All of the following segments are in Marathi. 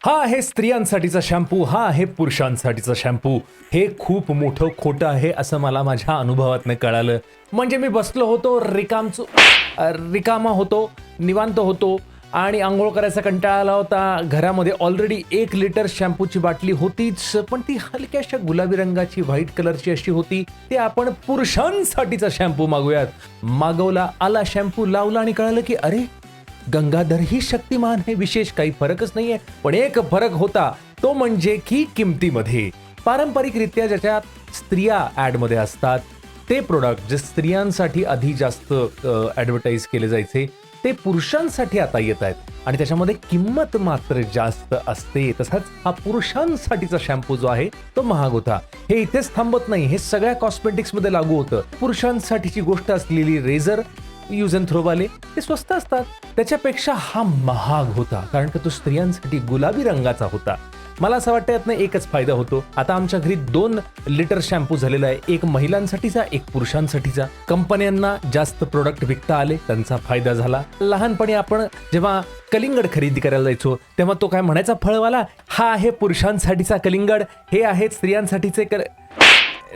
हा आहे स्त्रियांसाठीचा शॅम्पू, हा आहे पुरुषांसाठीचा शॅम्पू. हे खूप मोठं खोटं आहे असं मला माझ्या अनुभवातनं कळालं. म्हणजे मी बसलो होतो रिकामा होतो, निवांत होतो आणि अंघोळ करायचा कंटाळा आला होता. घरामध्ये ऑलरेडी 1 लिटर शॅम्पूची बाटली होतीच, पण ती हलक्याशा गुलाबी रंगाची व्हाईट कलरची अशी होती. ते आपण पुरुषांसाठीचा शॅम्पू मागूयात. मागवला, आला शॅम्पू, लावला आणि कळालं की अरे गंगाधर ही शक्तिमान है, विशेष काही फरकच नाहीये. पण एक फरक होता, तो म्हणजे की किमतीमध्ये. पारंपरिकरित्या ज्याच्यात स्त्रिया ॲडमध्ये असतात ते प्रोडक्ट जे स्त्रियांसाठी आधी जास्त ॲडव्हर्टाईज केले जायचे ते पुरुषांसाठी आता येत आहेत आणि त्याच्यामध्ये किंमत मात्र जास्त असते. तसाच हा पुरुषांसाठीचा शॅम्पू जो आहे तो महाग होता. हे इथेच थांबत नाही, हे सगळ्या कॉस्मेटिक्समध्ये लागू होतं. पुरुषांसाठीची गोष्ट असलेली रेझर यूज अँड थ्रो वाले ते स्वस्त असतात, त्याच्यापेक्षा हा महाग होता कारण का तो स्त्रियांसाठी गुलाबी रंगाचा होता. मला असं वाटतं यातनं एकच फायदा होतो. आता आमच्या घरी 2 लिटर शॅम्पू झालेला आहे, एक महिलांसाठीचा, एक पुरुषांसाठीचा. कंपन्यांना जास्त प्रोडक्ट विकता आले, त्यांचा फायदा झाला. लहानपणी आपण जेव्हा कलिंगड खरेदी करायला जायचो तेव्हा तो काय म्हणायचा फळवाला, हा आहे पुरुषांसाठीचा कलिंगड, हे आहे स्त्रियांसाठीचे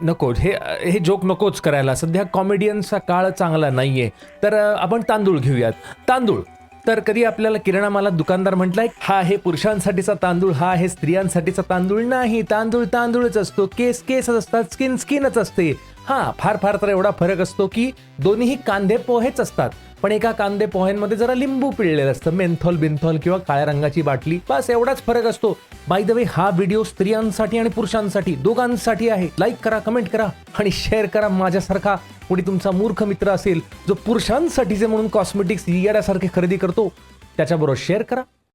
नको, हे जोक नकोच करायला. सध्या कॉमेडियनचा काळ चांगला नाहीये. तर आपण तांदूळ घेऊयात. तांदूळ तर कधी आपल्याला किराणा मालात दुकानदार म्हटलाय हा आहे पुरुषांसाठीचा तांदूळ, हा आहे स्त्रियांसाठीचा तांदूळ? नाही, तांदूळ तांदूळच असतो, केसच असतात, स्किनच असते. हा फार तर एवढा फरक असतो की दोन्हीही कांदे पोहेच असतात, पण एका कांदे पोह्यांमध्ये जरा लिंबू पिळलेलं असतं, मेन्थॉल बिन्थॉल किंवा काळ्या रंगाची बाटली, बस एवढाच फरक असतो. बाय द वे, हा व्हिडिओ स्त्रियांसाठी आणि पुरुषांसाठी दोघांसाठी आहे. लाईक करा, कमेंट करा आणि शेअर करा. माझ्यासारखा कोणी तुमचा मूर्ख मित्र असेल जो पुरुषांसाठीचे म्हणून कॉस्मेटिक्स येड्यासारखे खरेदी करतो, त्याच्याबरोबर शेअर करा.